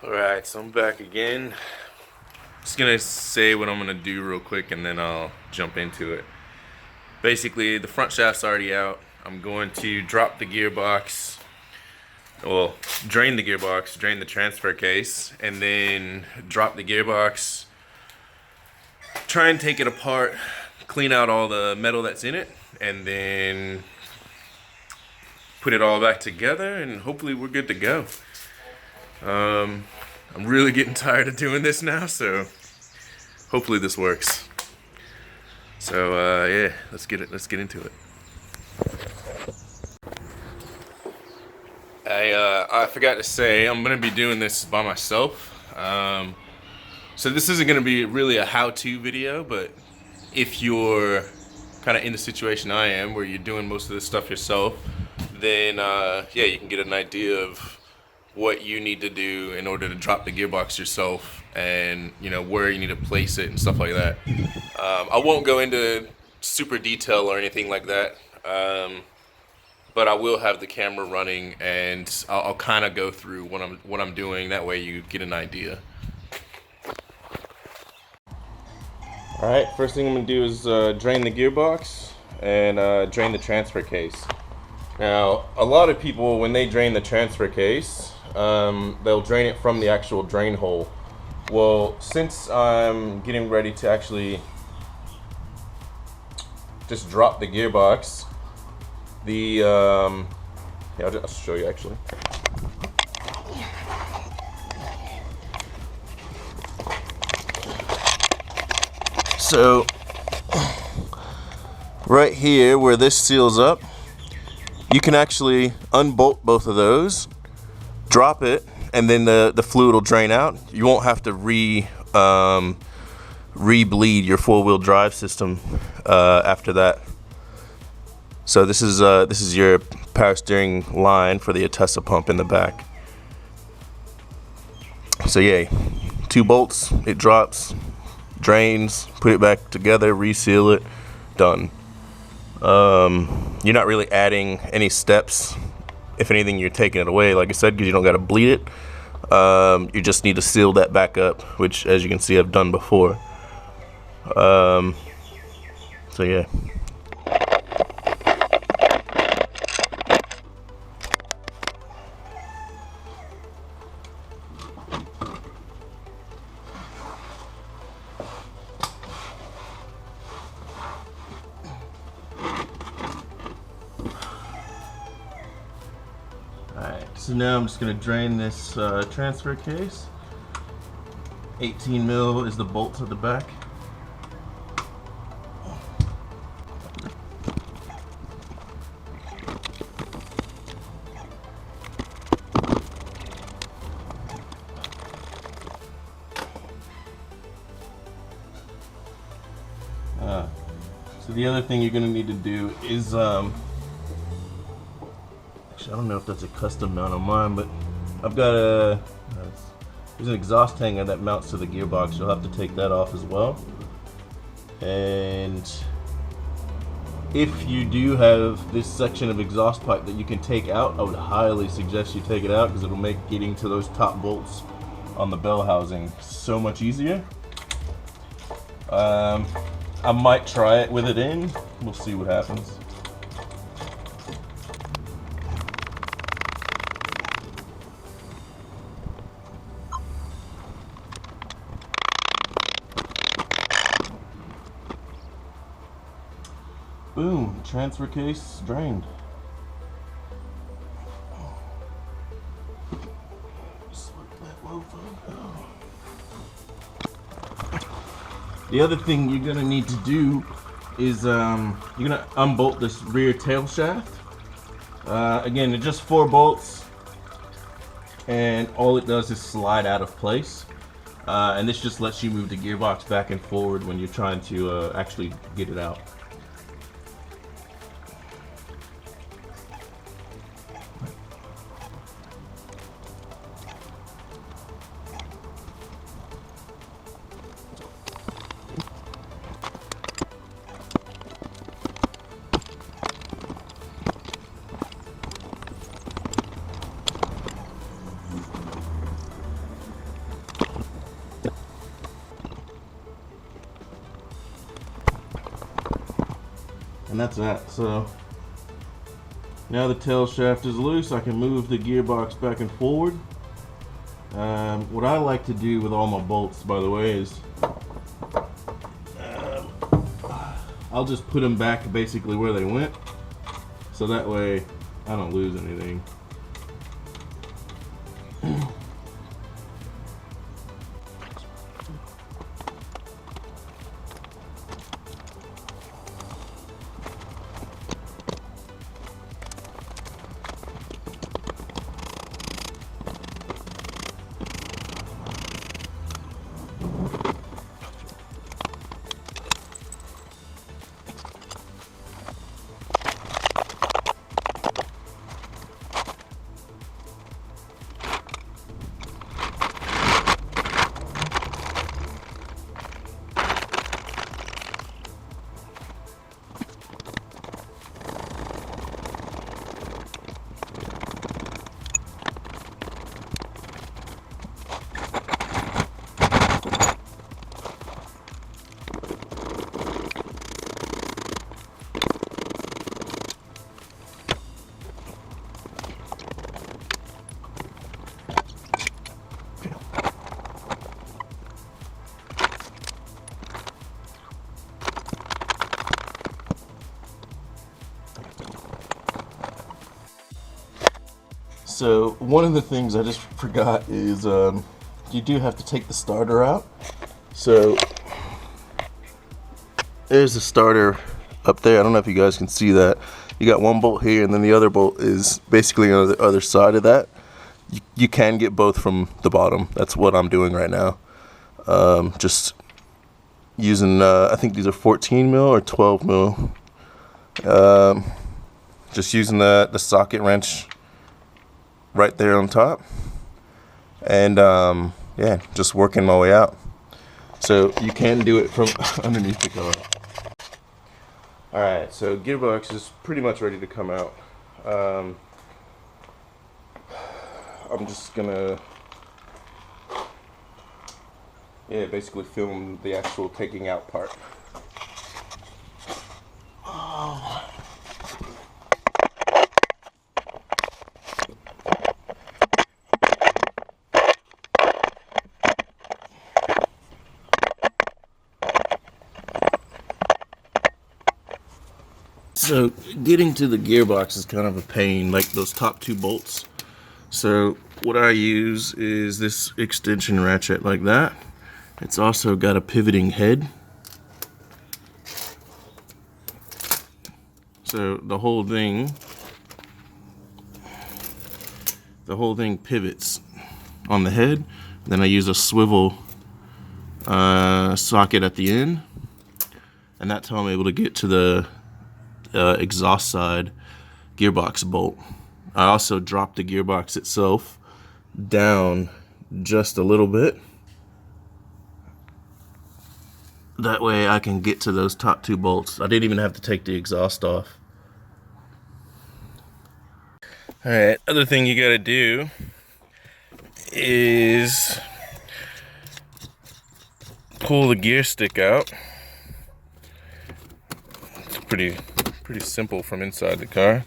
Alright, so I'm back again. Just gonna say what I'm gonna do real quick and then I'll jump into it. Basically, the front shaft's already out. I'm going to drop the gearbox, well, drain the gearbox, drain the transfer case, and then drop the gearbox, try and take it apart, clean out all the metal that's in it, and then put it all back together, and hopefully we're good to go. I'm really getting tired of doing this now, so hopefully this works. So yeah, let's get into it. I forgot to say I'm gonna be doing this by myself. So this isn't gonna be really a how-to video, but if you're kind of in the situation I am, where you're doing most of this stuff yourself, then yeah, you can get an idea of what you need to do in order to drop the gearbox yourself, and you know where you need to place it and stuff like that. I won't go into super detail or anything like that, but I will have the camera running, and I'll kind of go through what I'm doing. That way you get an idea. All right, first thing I'm gonna do is drain the gearbox and drain the transfer case. Now, a lot of people, when they drain the transfer case, they'll drain it from the actual drain hole. Well, since I'm getting ready to actually just drop the gearbox, yeah, I'll show you actually. So, right here where this seals up, you can actually unbolt both of those, drop it, and then the fluid will drain out. You won't have to re-bleed your four-wheel drive system after that. So this is your power steering line for the Atessa pump in the back. So yeah, 2 bolts, it drops, drains, put it back together, reseal it, done. You're not really adding any steps. If anything, you're taking it away, like I said, because you don't got to bleed it. You just need to seal that back up, which, as you can see, I've done before. So yeah. Alright, so now I'm just going to drain this transfer case. 18 mil is the bolts at the back. So the other thing you're going to need to do is I don't know if that's a custom mount on mine, but I've got there's an exhaust hanger that mounts to the gearbox. You'll have to take that off as well. And if you do have this section of exhaust pipe that you can take out, I would highly suggest you take it out, because it'll make getting to those top bolts on the bell housing so much easier. I might try it with it in. We'll see what happens. Boom, transfer case drained. Just let that mofo go. The other thing you're gonna need to do is you're gonna unbolt this rear tail shaft. Again, it's just 4 bolts, and all it does is slide out of place. And this just lets you move the gearbox back and forward when you're trying to actually get it out. And that's that. So now the tail shaft is loose, I can move the gearbox back and forward. What I like to do with all my bolts, by the way, is I'll just put them back basically where they went, so that way I don't lose anything. So one of the things I just forgot is you do have to take the starter out. So there's the starter up there. I don't know if you guys can see that. You got one bolt here, and then the other bolt is basically on the other side of that. You can get both from the bottom. That's what I'm doing right now. Just using, I think these are 14 mil or 12 mil. Just using the socket wrench right there on top, and yeah, just working my way out. So you can do it from underneath the car. Alright, so gearbox is pretty much ready to come out. I'm just gonna basically film the actual taking out part. So getting to the gearbox is kind of a pain, like those top two bolts. So what I use is this extension ratchet like that. It's also got a pivoting head. So the whole thing pivots on the head. Then I use a swivel socket at the end, and that's how I'm able to get to the exhaust side gearbox bolt. I also dropped the gearbox itself down just a little bit. That way I can get to those top two bolts. I didn't even have to take the exhaust off. Alright, other thing you gotta do is pull the gear stick out. It's pretty simple from inside the car.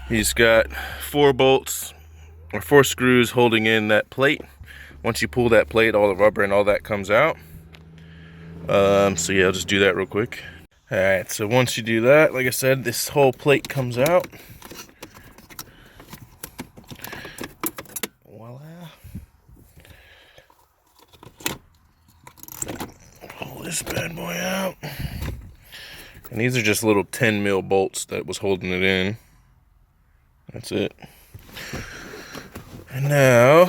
He's got 4 bolts or 4 screws holding in that plate. Once you pull that plate, all the rubber and all that comes out. So yeah, I'll just do that real quick. Alright, so once you do that, like I said, this whole plate comes out. Voila. Pull this bad boy out. And these are just little 10 mil bolts that was holding it in. That's it. And now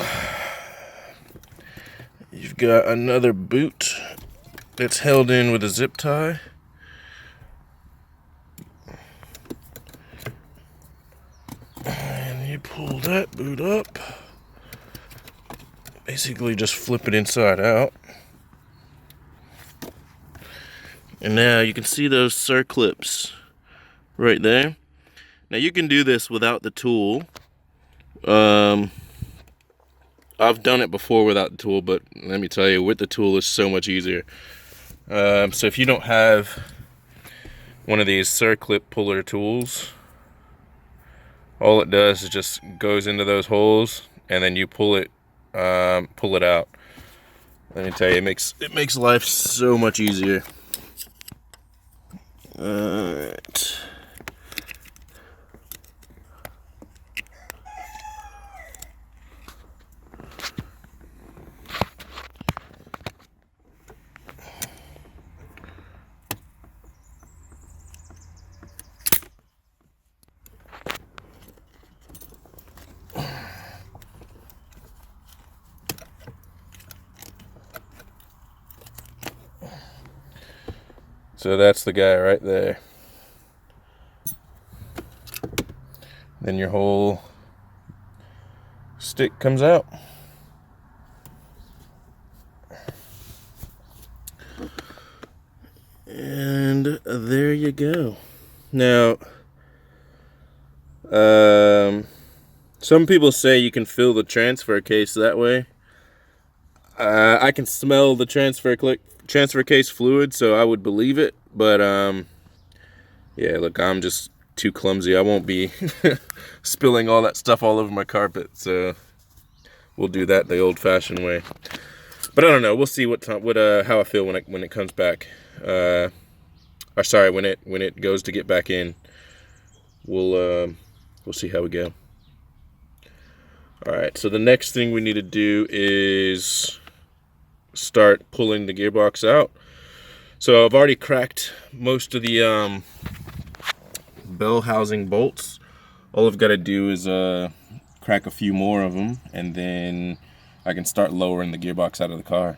you've got another boot that's held in with a zip tie. And you pull that boot up. Basically just flip it inside out. And now you can see those circlips right there. Now you can do this without the tool. I've done it before without the tool, but let me tell you, with the tool is so much easier. So if you don't have one of these circlip puller tools. All it does is just goes into those holes, and then you pull it out. Let me tell you, it makes life so much easier. Alright. So that's the guy right there. Then your whole stick comes out. And there you go. Now, some people say you can fill the transfer case that way. I can smell the transfer case fluid, so I would believe it. But yeah, look, I'm just too clumsy. I won't be spilling all that stuff all over my carpet, so we'll do that the old-fashioned way. But I don't know. We'll see how I feel when it comes back. Or sorry, when it goes to get back in. We'll see how we go. All right. So the next thing we need to do is start pulling the gearbox out. So I've already cracked most of the bell housing bolts. All I've got to do is crack a few more of them, and then I can start lowering the gearbox out of the car.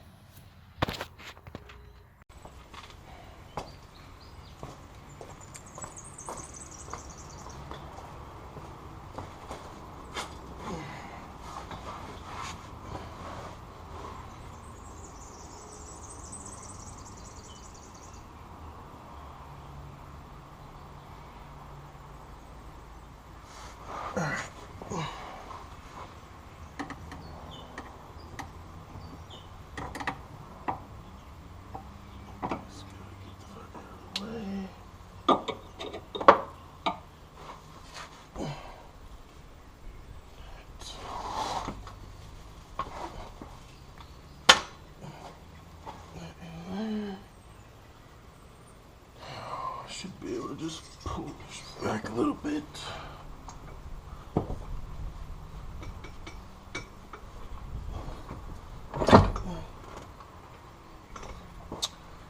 Should be able to just pull this back a little bit.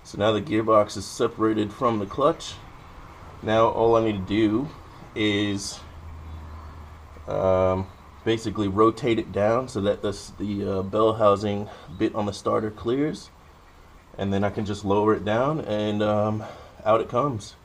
So now the gearbox is separated from the clutch. Now all I need to do is basically rotate it down so that the bell housing bit on the starter clears, and then I can just lower it down and out it comes.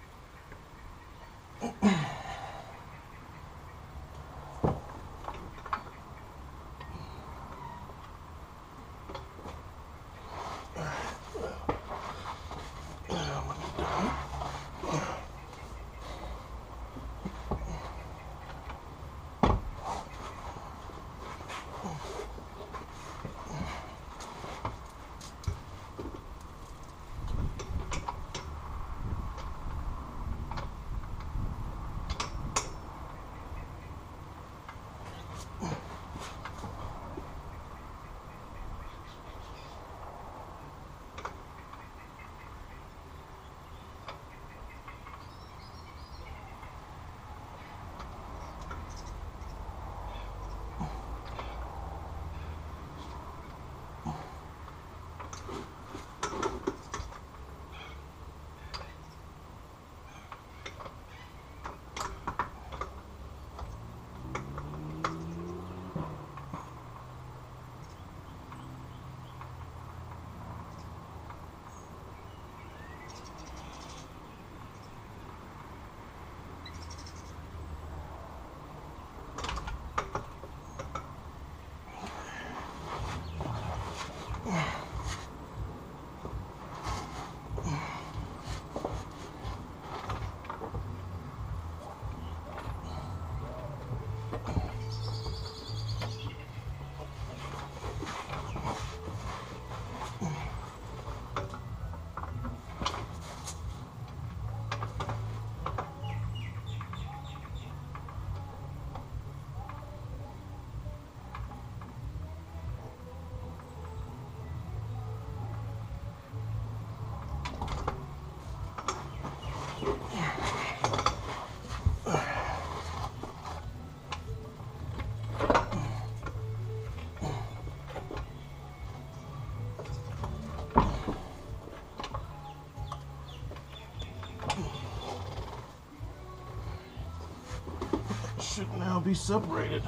now be separated.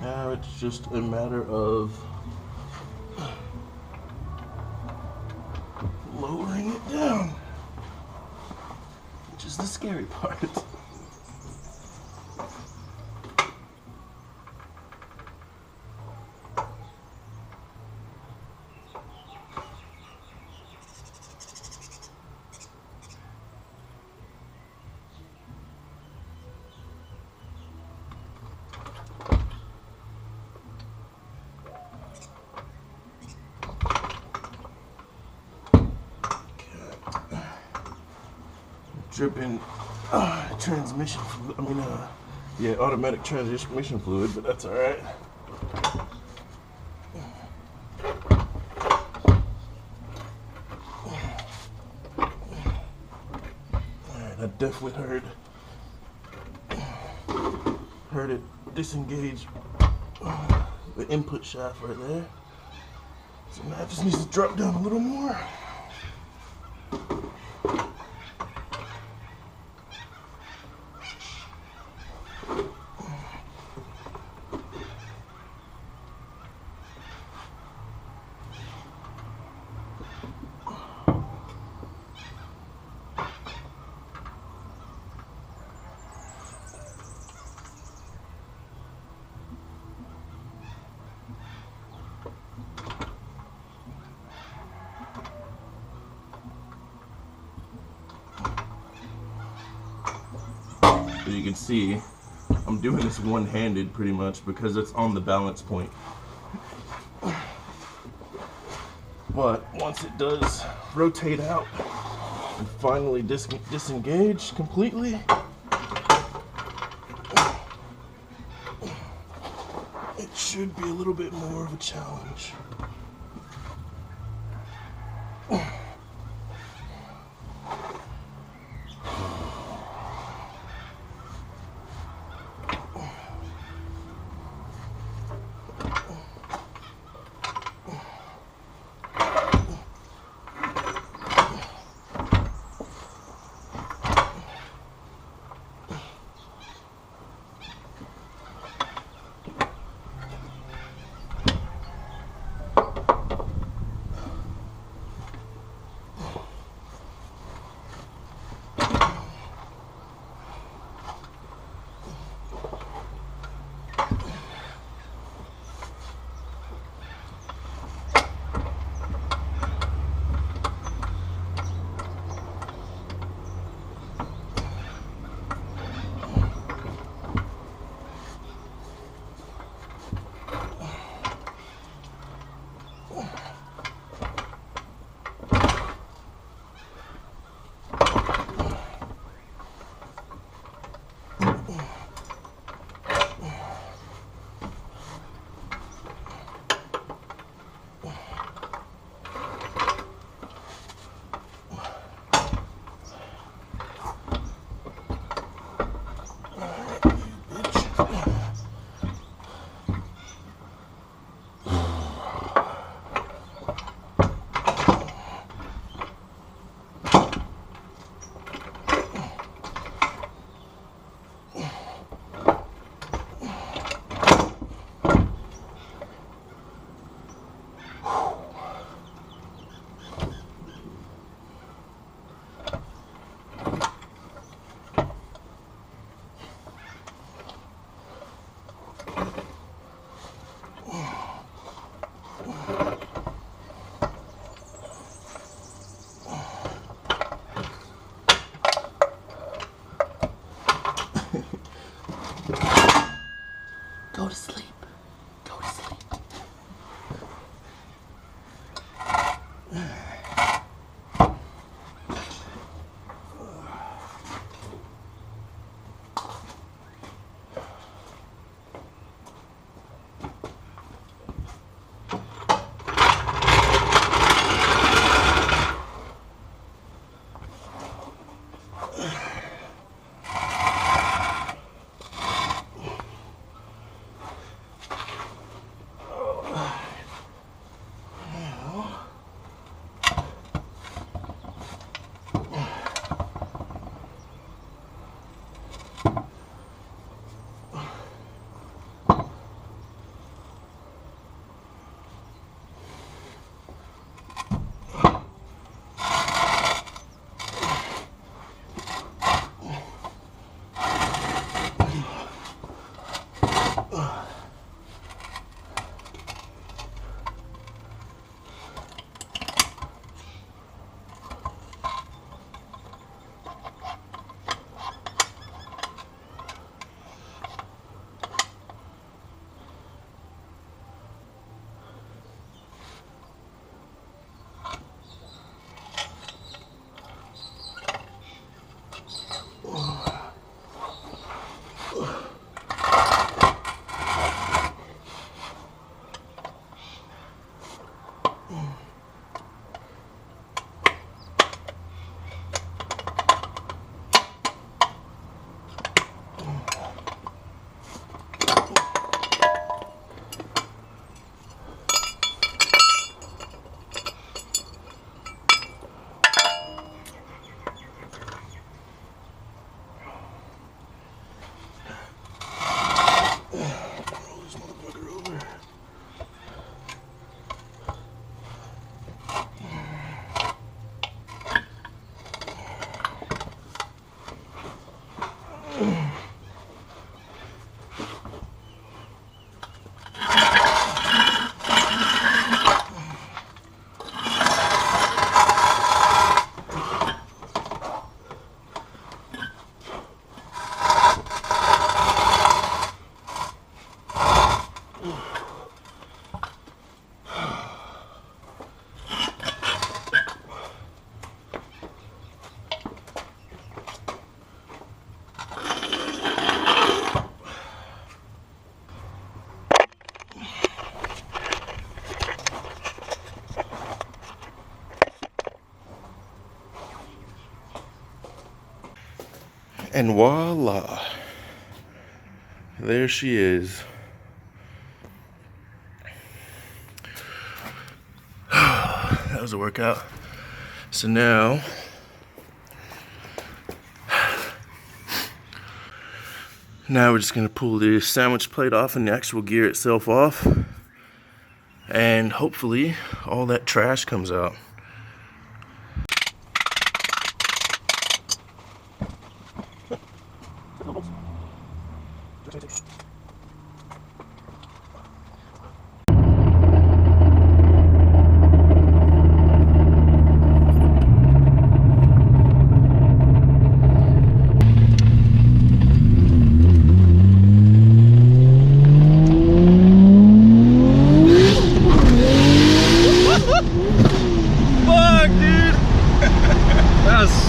Now it's just a matter of lowering it down, which is the scary part. Dripping transmission fluid, yeah, automatic transmission fluid, but that's all right. I definitely heard it disengage the input shaft right there. So now it just needs to drop down a little more. As you can see, I'm doing this one-handed pretty much because it's on the balance point. But once it does rotate out and finally disengage completely, it should be a little bit more of a challenge. Go to sleep. Go to sleep. Roll this motherfucker over. And voila, there she is. That was a workout. So now, we're just gonna pull the sandwich plate off and the actual gear itself off, and hopefully all that trash comes out.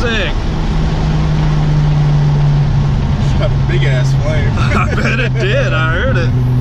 Sick. Shot a big ass flame. I bet it did. I heard it.